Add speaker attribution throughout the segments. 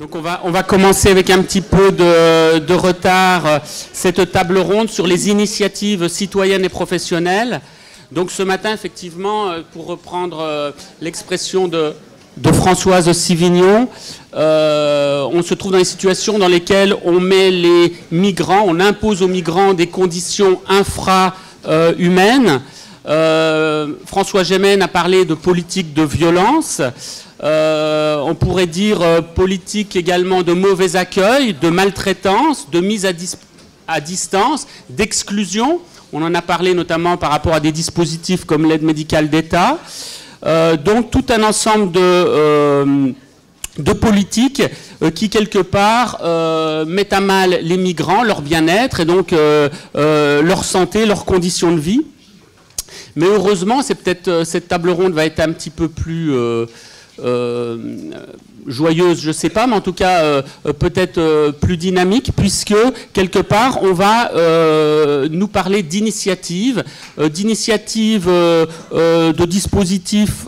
Speaker 1: Donc on va commencer avec un petit peu de retard cette table ronde sur les initiatives citoyennes et professionnelles. Donc ce matin, effectivement, pour reprendre l'expression de Françoise Sivignon, on se trouve dans des situations dans lesquelles on met les migrants, on impose aux migrants des conditions infra-humaines. François Gémen a parlé de politique de violence. On pourrait dire politique également de mauvais accueil, de maltraitance, de mise à distance, d'exclusion. On en a parlé notamment par rapport à des dispositifs comme l'aide médicale d'État. Donc tout un ensemble de politiques qui, quelque part, mettent à mal les migrants, leur bien-être et donc leur santé, leurs conditions de vie. Mais heureusement, c'est peut-être cette table ronde va être un petit peu plus joyeuse, je ne sais pas, mais en tout cas peut-être plus dynamique, puisque quelque part on va nous parler d'initiatives, de dispositifs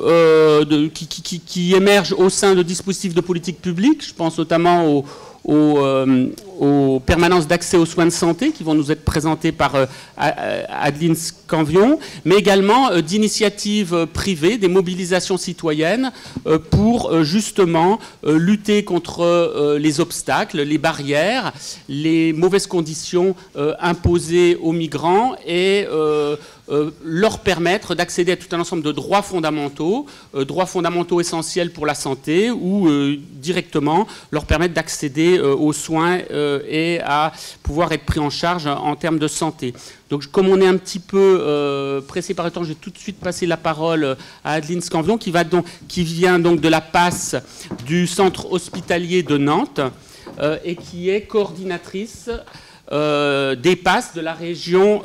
Speaker 1: qui émergent au sein de dispositifs de politique publique. Je pense notamment aux permanences d'accès aux soins de santé qui vont nous être présentées par Adeline Scanvion, mais également d'initiatives privées, des mobilisations citoyennes pour justement lutter contre les obstacles, les barrières, les mauvaises conditions imposées aux migrants et leur permettre d'accéder à tout un ensemble de droits fondamentaux essentiels pour la santé ou directement leur permettre d'accéder aux soins et à pouvoir être pris en charge en termes de santé. Donc comme on est un petit peu pressé par le temps, je vais tout de suite passer la parole à Adeline Scanvion qui vient donc de la PAS du centre hospitalier de Nantes et qui est coordinatrice des PAS de la région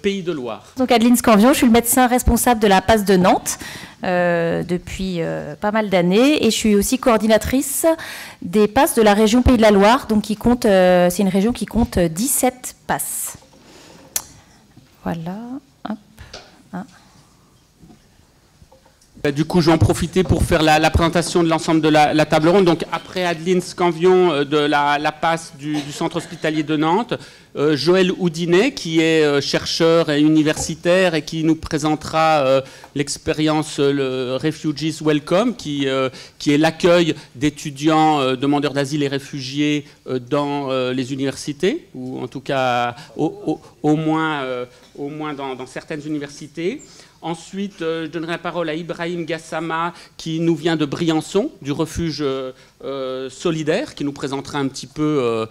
Speaker 1: Pays de Loire.
Speaker 2: Donc Adeline Scanvion, je suis le médecin responsable de la PAS de Nantes depuis pas mal d'années et je suis aussi coordinatrice des PAS de la région Pays de la Loire, donc c'est une région qui compte 17 PAS. Voilà. Hop.
Speaker 1: Du coup, je vais en profiter pour faire la présentation de l'ensemble de la table ronde. Donc, après Adeline Scanvion de la PAS du centre hospitalier de Nantes, Joël Houdinet, qui est chercheur et universitaire et qui nous présentera l'expérience le Refugees Welcome, qui est l'accueil d'étudiants demandeurs d'asile et réfugiés dans les universités, ou en tout cas au moins dans certaines universités. Ensuite, je donnerai la parole à Ibrahim Gassama, qui nous vient de Briançon, du refuge solidaire, qui nous présentera un petit peu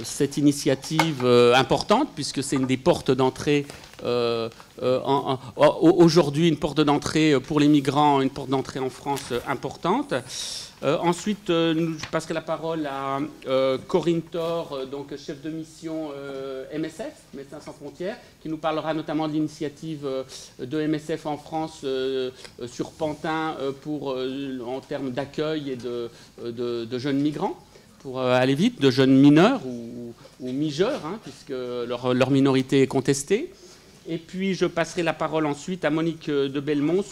Speaker 1: cette initiative importante, puisque c'est une des portes d'entrée, aujourd'hui une porte d'entrée pour les migrants, une porte d'entrée en France importante. Ensuite, je passerai la parole à Corinne Thor, donc chef de mission MSF, Médecins Sans Frontières, qui nous parlera notamment de l'initiative de MSF en France sur Pantin en termes d'accueil et de jeunes migrants, pour aller vite, de jeunes mineurs ou mijeurs, hein, puisque leur minorité est contestée. Et puis je passerai la parole ensuite à Monique de Belmont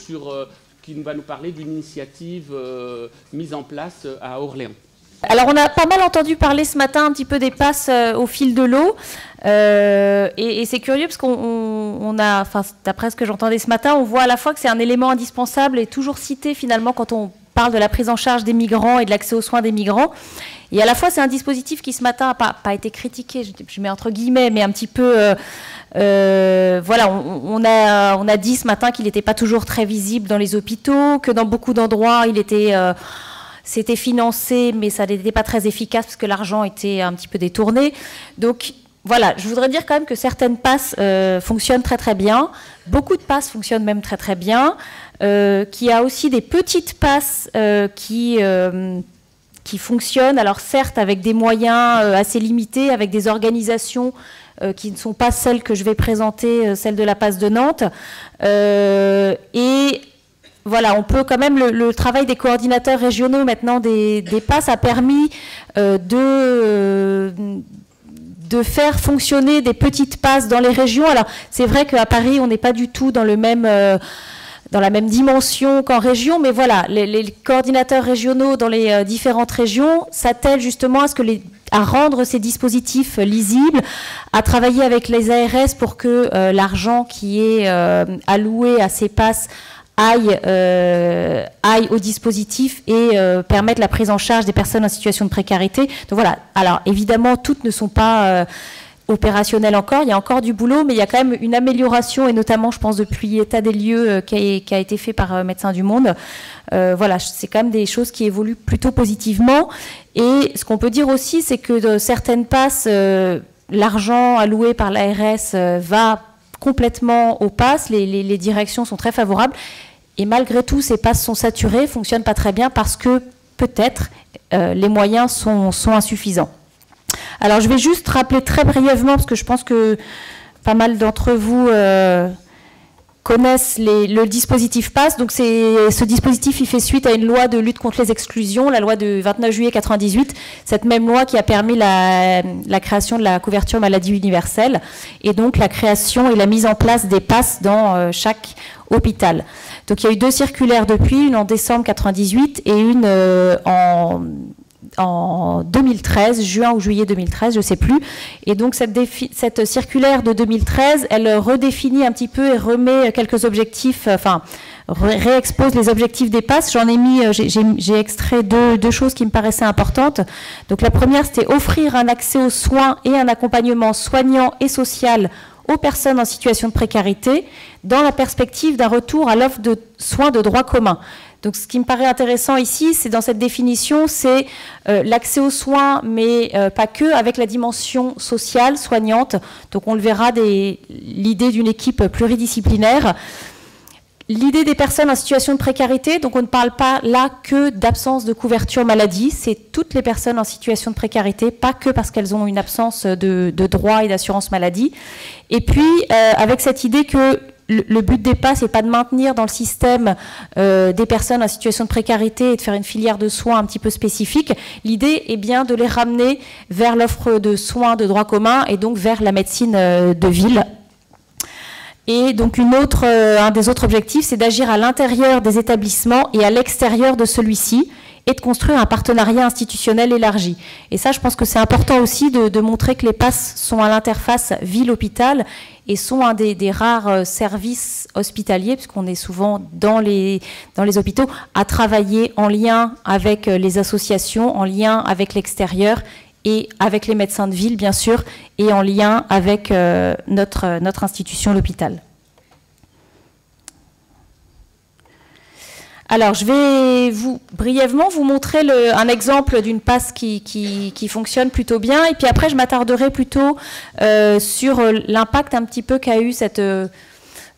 Speaker 1: qui va nous parler d'une initiative mise en place à Orléans.
Speaker 2: Alors, on a pas mal entendu parler ce matin un petit peu des PAS au fil de l'eau. Et c'est curieux parce d'après ce que j'entendais ce matin, on voit à la fois que c'est un élément indispensable et toujours cité finalement quand on parle de la prise en charge des migrants et de l'accès aux soins des migrants. Et à la fois, c'est un dispositif qui ce matin n'a pas été critiqué, je mets entre guillemets, mais un petit peu... voilà, on a dit ce matin qu'il n'était pas toujours très visible dans les hôpitaux, que dans beaucoup d'endroits, c'était financé, mais ça n'était pas très efficace parce que l'argent était un petit peu détourné. Donc voilà, je voudrais dire quand même que certaines PAS fonctionnent très très bien. Beaucoup de PAS fonctionnent même très très bien. Qu'il y a aussi des petites PAS qui fonctionnent, alors certes avec des moyens assez limités, avec des organisations qui ne sont pas celles que je vais présenter, celles de la PAS de Nantes. Et voilà, on peut quand même, le travail des coordinateurs régionaux maintenant des PAS a permis de faire fonctionner des petites PAS dans les régions. Alors c'est vrai qu'à Paris, on n'est pas du tout dans le même dans la même dimension qu'en région, mais voilà, les coordinateurs régionaux dans les différentes régions s'attellent justement à rendre ces dispositifs lisibles, à travailler avec les ARS pour que l'argent qui est alloué à ces passes aille au dispositif et permette la prise en charge des personnes en situation de précarité. Donc voilà, alors évidemment, toutes ne sont pas opérationnelles encore, il y a encore du boulot, mais il y a quand même une amélioration, et notamment, je pense, depuis l'état des lieux qui a été fait par Médecins du Monde. Voilà, c'est quand même des choses qui évoluent plutôt positivement. Et ce qu'on peut dire aussi, c'est que de certaines passes, l'argent alloué par l'ARS va complètement aux passes, les directions sont très favorables. Et malgré tout, ces passes sont saturées, ne fonctionnent pas très bien parce que peut-être les moyens sont insuffisants. Alors je vais juste rappeler très brièvement, parce que je pense que pas mal d'entre vous connaissent le dispositif PASS. Donc ce dispositif, il fait suite à une loi de lutte contre les exclusions, la loi de 29 juillet 1998, cette même loi qui a permis la création de la couverture maladie universelle, et donc la création et la mise en place des PASS dans chaque hôpital. Donc il y a eu 2 circulaires depuis, une en décembre 1998 et une en 2013, juin ou juillet 2013, je ne sais plus. Et donc cette circulaire de 2013, elle redéfinit un petit peu et remet quelques objectifs, enfin réexpose les objectifs des PASS. J'en ai mis, j'ai extrait deux choses qui me paraissaient importantes. Donc la première, c'était offrir un accès aux soins et un accompagnement soignant et social aux personnes en situation de précarité, dans la perspective d'un retour à l'offre de soins de droit commun. Donc ce qui me paraît intéressant ici, c'est dans cette définition, c'est l'accès aux soins, mais pas que, avec la dimension sociale, soignante. Donc on le verra, l'idée d'une équipe pluridisciplinaire. L'idée des personnes en situation de précarité, donc on ne parle pas là que d'absence de couverture maladie, c'est toutes les personnes en situation de précarité, pas que parce qu'elles ont une absence de droit et d'assurance maladie. Et puis, avec cette idée que le but des PASS, c'est pas de maintenir dans le système des personnes en situation de précarité et de faire une filière de soins un petit peu spécifique. L'idée est bien de les ramener vers l'offre de soins de droit commun et donc vers la médecine de ville. Et donc un des autres objectifs, c'est d'agir à l'intérieur des établissements et à l'extérieur de celui-ci, et de construire un partenariat institutionnel élargi. Et ça, je pense que c'est important aussi de montrer que les PASS sont à l'interface ville-hôpital et sont un des rares services hospitaliers, puisqu'on est souvent dans les hôpitaux, à travailler en lien avec les associations, en lien avec l'extérieur, et avec les médecins de ville, bien sûr, et en lien avec notre institution, l'hôpital. Alors, je vais brièvement vous montrer un exemple d'une PASS qui fonctionne plutôt bien, et puis après, je m'attarderai plutôt sur l'impact un petit peu qu'a eu cette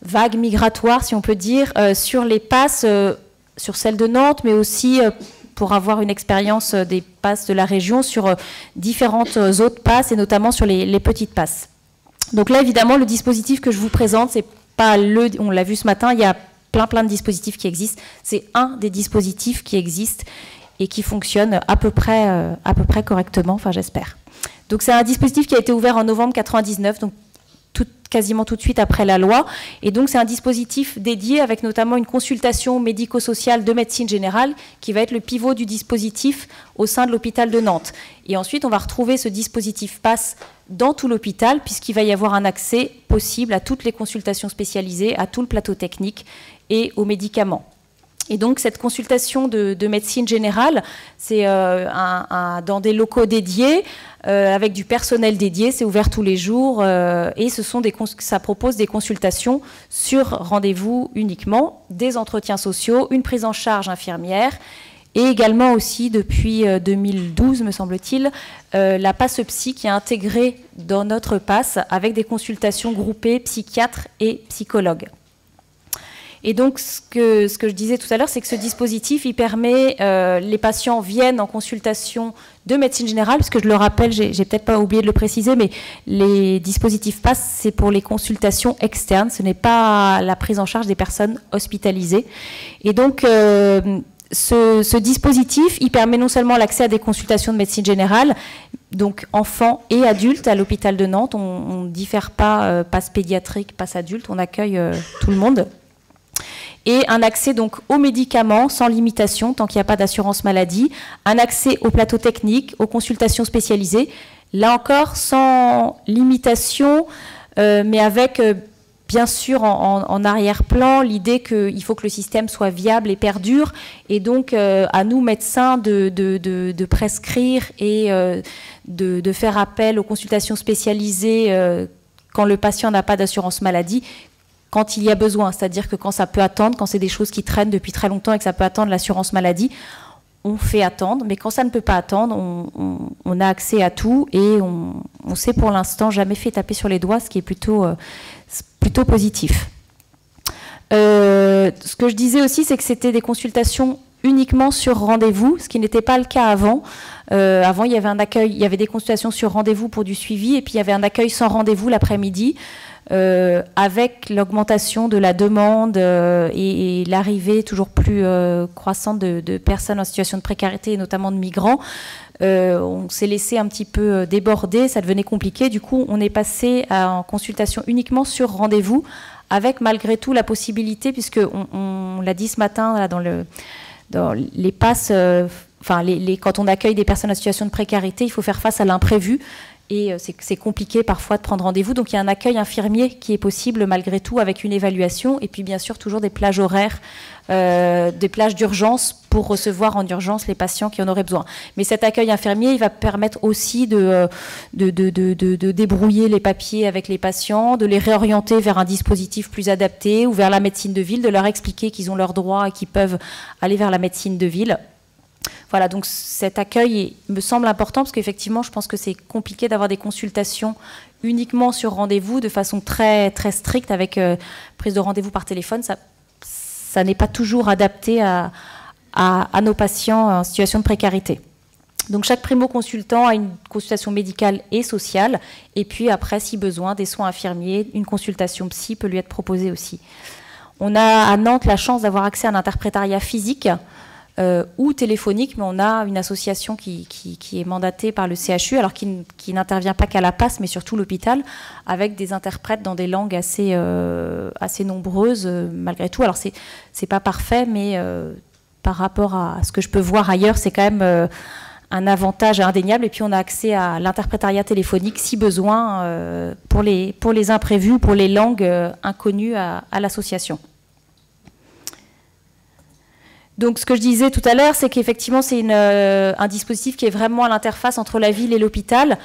Speaker 2: vague migratoire, si on peut dire, sur les PASS, sur celle de Nantes, mais aussi pour avoir une expérience des PASS de la région sur différentes autres PASS et notamment sur les petites PASS. Donc là, évidemment, le dispositif que je vous présente, c'est pas on l'a vu ce matin, il y a plein de dispositifs qui existent. C'est un des dispositifs qui existent et qui fonctionne à peu près correctement, enfin j'espère. Donc c'est un dispositif qui a été ouvert en novembre 1999, donc quasiment tout de suite après la loi. Et donc, c'est un dispositif dédié avec notamment une consultation médico-sociale de médecine générale qui va être le pivot du dispositif au sein de l'hôpital de Nantes. Et ensuite, on va retrouver ce dispositif PASS dans tout l'hôpital puisqu'il va y avoir un accès possible à toutes les consultations spécialisées, à tout le plateau technique et aux médicaments. Et donc, cette consultation de médecine générale, c'est dans des locaux dédiés, avec du personnel dédié, c'est ouvert tous les jours, et ça propose des consultations sur rendez-vous uniquement, des entretiens sociaux, une prise en charge infirmière, et également aussi, depuis 2012, me semble-t-il, la PASS Psy qui est intégrée dans notre PASS, avec des consultations groupées psychiatres et psychologues. Et donc, ce que je disais tout à l'heure, c'est que ce dispositif, il permet, les patients viennent en consultation de médecine générale, parce que je le rappelle, j'ai peut-être pas oublié de le préciser, mais les dispositifs PASS, c'est pour les consultations externes, ce n'est pas la prise en charge des personnes hospitalisées. Et donc, ce dispositif, il permet non seulement l'accès à des consultations de médecine générale, donc enfants et adultes à l'hôpital de Nantes, on ne diffère pas PASS pédiatrique, PASS adulte, on accueille tout le monde. et un accès donc aux médicaments sans limitation, tant qu'il n'y a pas d'assurance maladie, un accès aux plateaux techniques, aux consultations spécialisées, là encore sans limitation, mais avec bien sûr en arrière-plan l'idée qu'il faut que le système soit viable et perdure, et donc à nous médecins de prescrire et de faire appel aux consultations spécialisées quand le patient n'a pas d'assurance maladie, quand il y a besoin, c'est-à-dire que quand ça peut attendre, quand c'est des choses qui traînent depuis très longtemps et que ça peut attendre l'assurance maladie, on fait attendre, mais quand ça ne peut pas attendre, on a accès à tout, et on s'est pour l'instant jamais fait taper sur les doigts, ce qui est plutôt positif. Ce que je disais aussi, c'est que c'était des consultations uniquement sur rendez-vous, ce qui n'était pas le cas avant. Avant, il y avait un accueil, il y avait des consultations sur rendez-vous pour du suivi, et puis il y avait un accueil sans rendez-vous l'après-midi, avec l'augmentation de la demande et l'arrivée toujours plus croissante de personnes en situation de précarité, et notamment de migrants. On s'est laissé un petit peu déborder, ça devenait compliqué. Du coup, on est passé en consultation uniquement sur rendez-vous, avec malgré tout la possibilité, puisque on l'a dit ce matin là, dans les passes, quand on accueille des personnes en situation de précarité, il faut faire face à l'imprévu. Et c'est compliqué parfois de prendre rendez-vous. Donc il y a un accueil infirmier qui est possible malgré tout, avec une évaluation. Et puis bien sûr toujours des plages horaires, des plages d'urgence pour recevoir en urgence les patients qui en auraient besoin. Mais cet accueil infirmier, il va permettre aussi de débrouiller les papiers avec les patients, de les réorienter vers un dispositif plus adapté ou vers la médecine de ville, de leur expliquer qu'ils ont leurs droits et qu'ils peuvent aller vers la médecine de ville. Voilà, donc cet accueil me semble important, parce qu'effectivement, je pense que c'est compliqué d'avoir des consultations uniquement sur rendez-vous de façon très, très stricte, avec prise de rendez-vous par téléphone. Ça n'est pas toujours adapté à nos patients en situation de précarité. Donc chaque primo-consultant a une consultation médicale et sociale, et puis après, si besoin, des soins infirmiers, une consultation psy peut lui être proposée aussi. On a à Nantes la chance d'avoir accès à un interprétariat physique, ou téléphonique, mais on a une association qui est mandatée par le CHU, alors qui n'intervient pas qu'à la PAS, mais surtout l'hôpital, avec des interprètes dans des langues assez nombreuses, malgré tout. Alors c'est pas parfait, mais par rapport à ce que je peux voir ailleurs, c'est quand même un avantage indéniable. Et puis on a accès à l'interprétariat téléphonique, si besoin, pour les imprévus, pour les langues inconnues à l'association. Donc ce que je disais tout à l'heure, c'est qu'effectivement c'est un dispositif qui est vraiment à l'interface entre la ville et l'hôpital.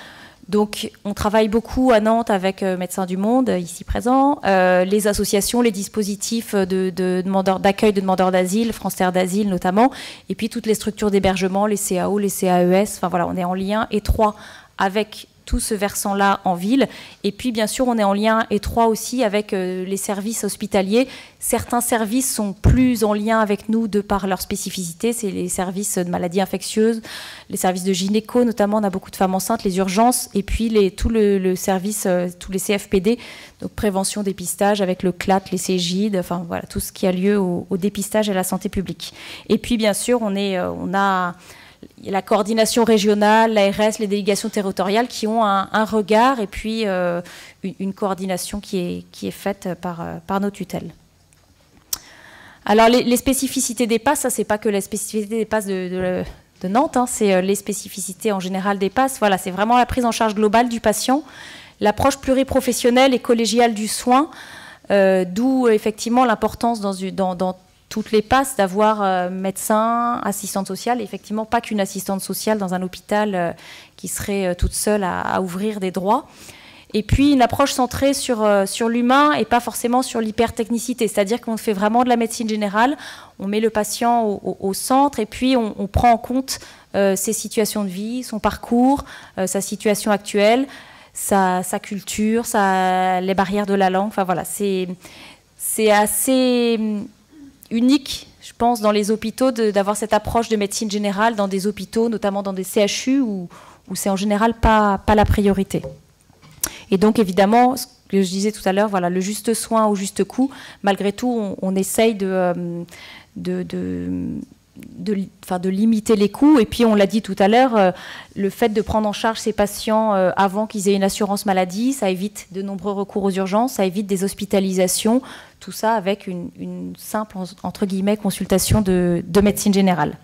Speaker 2: Donc on travaille beaucoup à Nantes avec Médecins du Monde, ici présents, les associations, les dispositifs d'accueil de demandeurs d'asile, France Terre d'Asile notamment, et puis toutes les structures d'hébergement, les CAO, les CAES, enfin voilà, on est en lien étroit avec tout ce versant-là en ville. Et puis, bien sûr, on est en lien étroit aussi avec les services hospitaliers. Certains services sont plus en lien avec nous de par leur spécificité. C'est les services de maladies infectieuses, les services de gynéco, notamment, on a beaucoup de femmes enceintes, les urgences, et puis tout le service, tous les CFPD, donc prévention, dépistage, avec le CLAT, les CGID, enfin voilà, tout ce qui a lieu au dépistage et à la santé publique. Et puis, bien sûr, on a la coordination régionale, l'ARS, les délégations territoriales qui ont un regard, et puis une coordination qui est faite par nos tutelles. Alors les spécificités des PAS, ça c'est pas que la spécificité des PAS de Nantes, hein, c'est les spécificités en général des PAS. Voilà, c'est vraiment la prise en charge globale du patient, l'approche pluriprofessionnelle et collégiale du soin, d'où effectivement l'importance dans toutes les passes d'avoir médecin, assistante sociale, et effectivement pas qu'une assistante sociale dans un hôpital qui serait toute seule à ouvrir des droits. Et puis une approche centrée sur l'humain et pas forcément sur l'hypertechnicité, c'est-à-dire qu'on fait vraiment de la médecine générale, on met le patient au centre, et puis on prend en compte ses situations de vie, son parcours, sa situation actuelle, sa culture, les barrières de la langue. Enfin voilà, c'est assez unique, je pense, dans les hôpitaux d'avoir cette approche de médecine générale dans des hôpitaux, notamment dans des CHU où c'est en général pas la priorité. Et donc évidemment, ce que je disais tout à l'heure, voilà, le juste soin au juste coût, malgré tout, on essaye de limiter les coûts. Et puis, on l'a dit tout à l'heure, le fait de prendre en charge ces patients avant qu'ils aient une assurance maladie, ça évite de nombreux recours aux urgences, ça évite des hospitalisations, tout ça avec une simple, entre guillemets, consultation de médecine générale.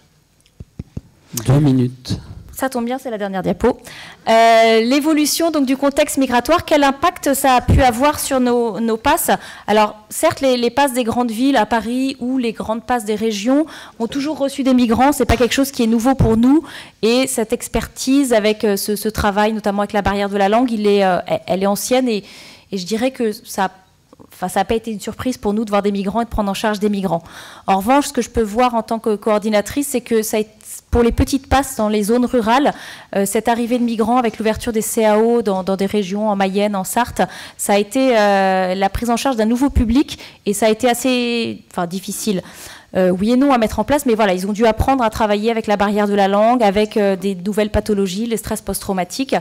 Speaker 1: 2 minutes.
Speaker 2: Ça tombe bien, c'est la dernière diapo. L'évolution donc du contexte migratoire, quel impact ça a pu avoir sur nos passes? Alors, certes, les passes des grandes villes à Paris ou les grandes passes des régions ont toujours reçu des migrants. C'est pas quelque chose qui est nouveau pour nous. Et cette expertise avec ce travail, notamment avec la barrière de la langue, elle est ancienne. Et je dirais que ça n'a pas été une surprise pour nous de voir des migrants et de prendre en charge des migrants. En revanche, ce que je peux voir en tant que coordinatrice, c'est que ça a été, pour les petites passes dans les zones rurales, cette arrivée de migrants avec l'ouverture des CAO dans des régions en Mayenne, en Sarthe, ça a été la prise en charge d'un nouveau public et ça a été assez difficile. Oui et non à mettre en place, mais voilà, ils ont dû apprendre à travailler avec la barrière de la langue, avec des nouvelles pathologies, les stress post-traumatiques.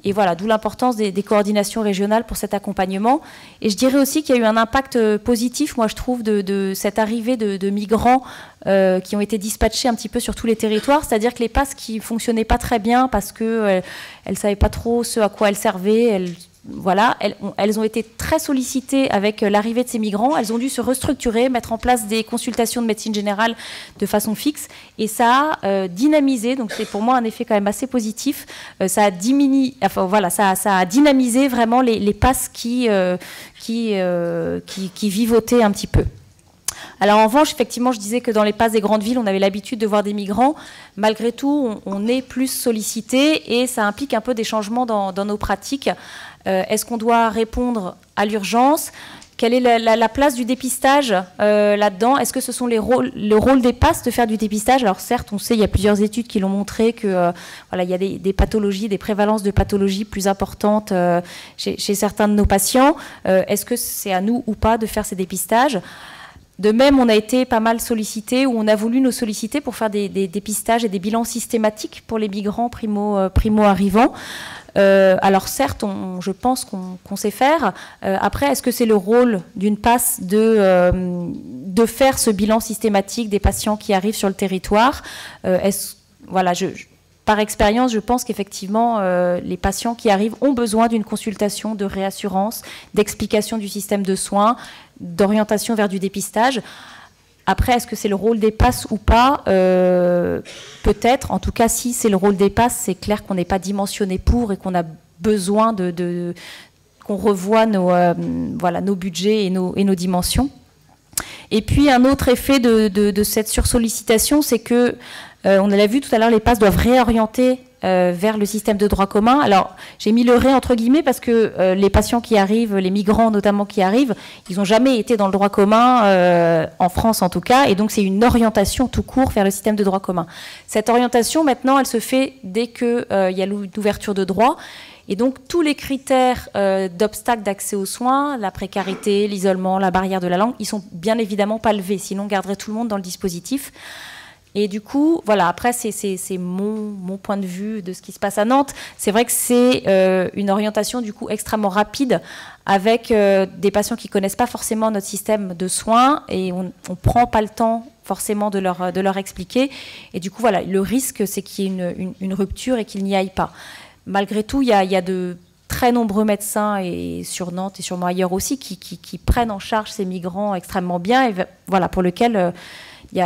Speaker 2: Et voilà, d'où l'importance des coordinations régionales pour cet accompagnement. Et je dirais aussi qu'il y a eu un impact positif, moi je trouve, de cette arrivée de migrants qui ont été dispatchés un petit peu sur tous les territoires. C'est-à-dire que les passes qui ne fonctionnaient pas très bien parce qu'elles ne savaient pas trop ce à quoi elles servaient, elles ont été très sollicitées avec l'arrivée de ces migrants. Elles ont dû se restructurer, mettre en place des consultations de médecine générale de façon fixe. Et ça a dynamisé, donc c'est pour moi un effet quand même assez positif. Ça a dynamisé vraiment les passes qui vivotaient un petit peu. Alors en revanche, effectivement, je disais que dans les passes des grandes villes, on avait l'habitude de voir des migrants. Malgré tout, on est plus sollicité et ça implique un peu des changements dans nos pratiques. Est-ce qu'on doit répondre à l'urgence? Quelle est la place du dépistage là-dedans? Est-ce que ce sont le rôle des passes de faire du dépistage? Alors certes, on sait, il y a plusieurs études qui l'ont montré que il y a des pathologies, des prévalences de pathologies plus importantes chez certains de nos patients. Est-ce que c'est à nous ou pas de faire ces dépistages? De même, on a été pas mal sollicités, ou on a voulu nous solliciter pour faire des dépistages et des bilans systématiques pour les migrants primo-arrivants. Alors certes, je pense qu'on sait faire. Après, est-ce que c'est le rôle d'une passe de faire ce bilan systématique des patients qui arrivent sur le territoire? Par expérience, je pense qu'effectivement, les patients qui arrivent ont besoin d'une consultation de réassurance, d'explication du système de soins, d'orientation vers du dépistage. Après, est-ce que c'est le rôle des passes ou pas? Peut-être. En tout cas, si c'est le rôle des passes, c'est clair qu'on n'est pas dimensionné pour et qu'on a besoin qu'on revoie nos budgets et nos dimensions. Et puis, un autre effet de cette sursollicitation, c'est que, on l'a vu tout à l'heure, les passes doivent réorienter vers le système de droit commun. Alors, j'ai mis le « ré » entre guillemets parce que les patients qui arrivent, les migrants notamment qui arrivent, ils n'ont jamais été dans le droit commun, en France en tout cas, et donc c'est une orientation tout court vers le système de droit commun. Cette orientation, maintenant, elle se fait dès qu'il y a l'ouverture de droit. Et donc, tous les critères d'obstacles d'accès aux soins, la précarité, l'isolement, la barrière de la langue, ils sont bien évidemment pas levés, sinon on garderait tout le monde dans le dispositif. Et du coup, voilà, après, c'est mon point de vue de ce qui se passe à Nantes. C'est vrai que c'est une orientation, du coup, extrêmement rapide avec des patients qui ne connaissent pas forcément notre système de soins et on ne prend pas le temps forcément de leur expliquer. Et du coup, voilà, le risque, c'est qu'il y ait une rupture et qu'il n'y aille pas. Malgré tout, il y a de très nombreux médecins, et sur Nantes et sûrement ailleurs aussi, qui prennent en charge ces migrants extrêmement bien, et voilà, pour lesquels il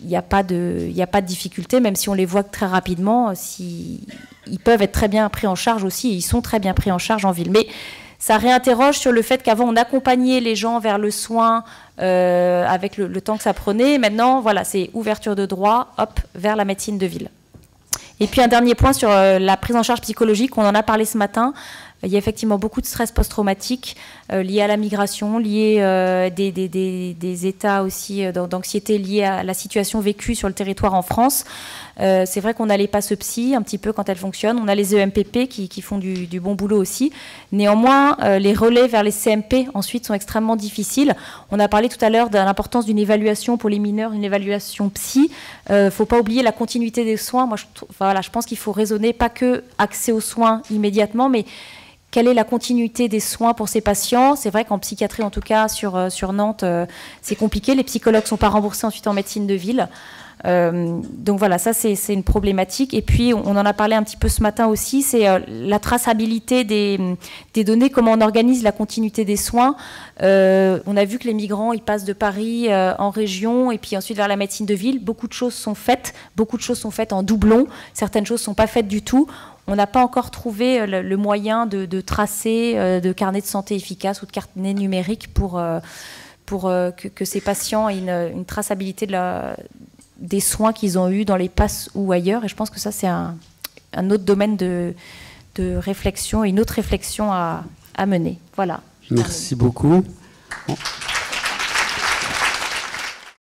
Speaker 2: n'y a pas de difficulté, même si on les voit très rapidement. Ils peuvent être très bien pris en charge aussi, et ils sont très bien pris en charge en ville. Mais ça réinterroge sur le fait qu'avant, on accompagnait les gens vers le soin avec le temps que ça prenait. Maintenant, voilà, c'est ouverture de droit, hop, vers la médecine de ville. Et puis un dernier point sur la prise en charge psychologique, on en a parlé ce matin. Il y a effectivement beaucoup de stress post-traumatique lié à la migration, lié des états aussi d'anxiété liés à la situation vécue sur le territoire en France. C'est vrai qu'on a les passes psy un petit peu quand elles fonctionnent. On a les EMPP qui font du bon boulot aussi. Néanmoins, les relais vers les CMP ensuite sont extrêmement difficiles. On a parlé tout à l'heure de l'importance d'une évaluation pour les mineurs, une évaluation psy. Faut pas oublier la continuité des soins. Moi, je pense qu'il faut raisonner pas que accès aux soins immédiatement, mais quelle est la continuité des soins pour ces patients? C'est vrai qu'en psychiatrie, en tout cas, sur Nantes, c'est compliqué. Les psychologues ne sont pas remboursés ensuite en médecine de ville. Donc voilà, ça c'est une problématique. Et puis on en a parlé un petit peu ce matin aussi, c'est la traçabilité des données, comment on organise la continuité des soins. On a vu que les migrants, ils passent de Paris en région et puis ensuite vers la médecine de ville. Beaucoup de choses sont faites en doublon, certaines choses ne sont pas faites du tout. On n'a pas encore trouvé le moyen de tracer de carnet de santé efficace ou de carnet numérique pour que ces patients aient une traçabilité des soins qu'ils ont eus dans les passes ou ailleurs. Et je pense que ça, c'est un autre domaine de réflexion, une autre réflexion à mener. Voilà.
Speaker 1: Merci beaucoup. Bon.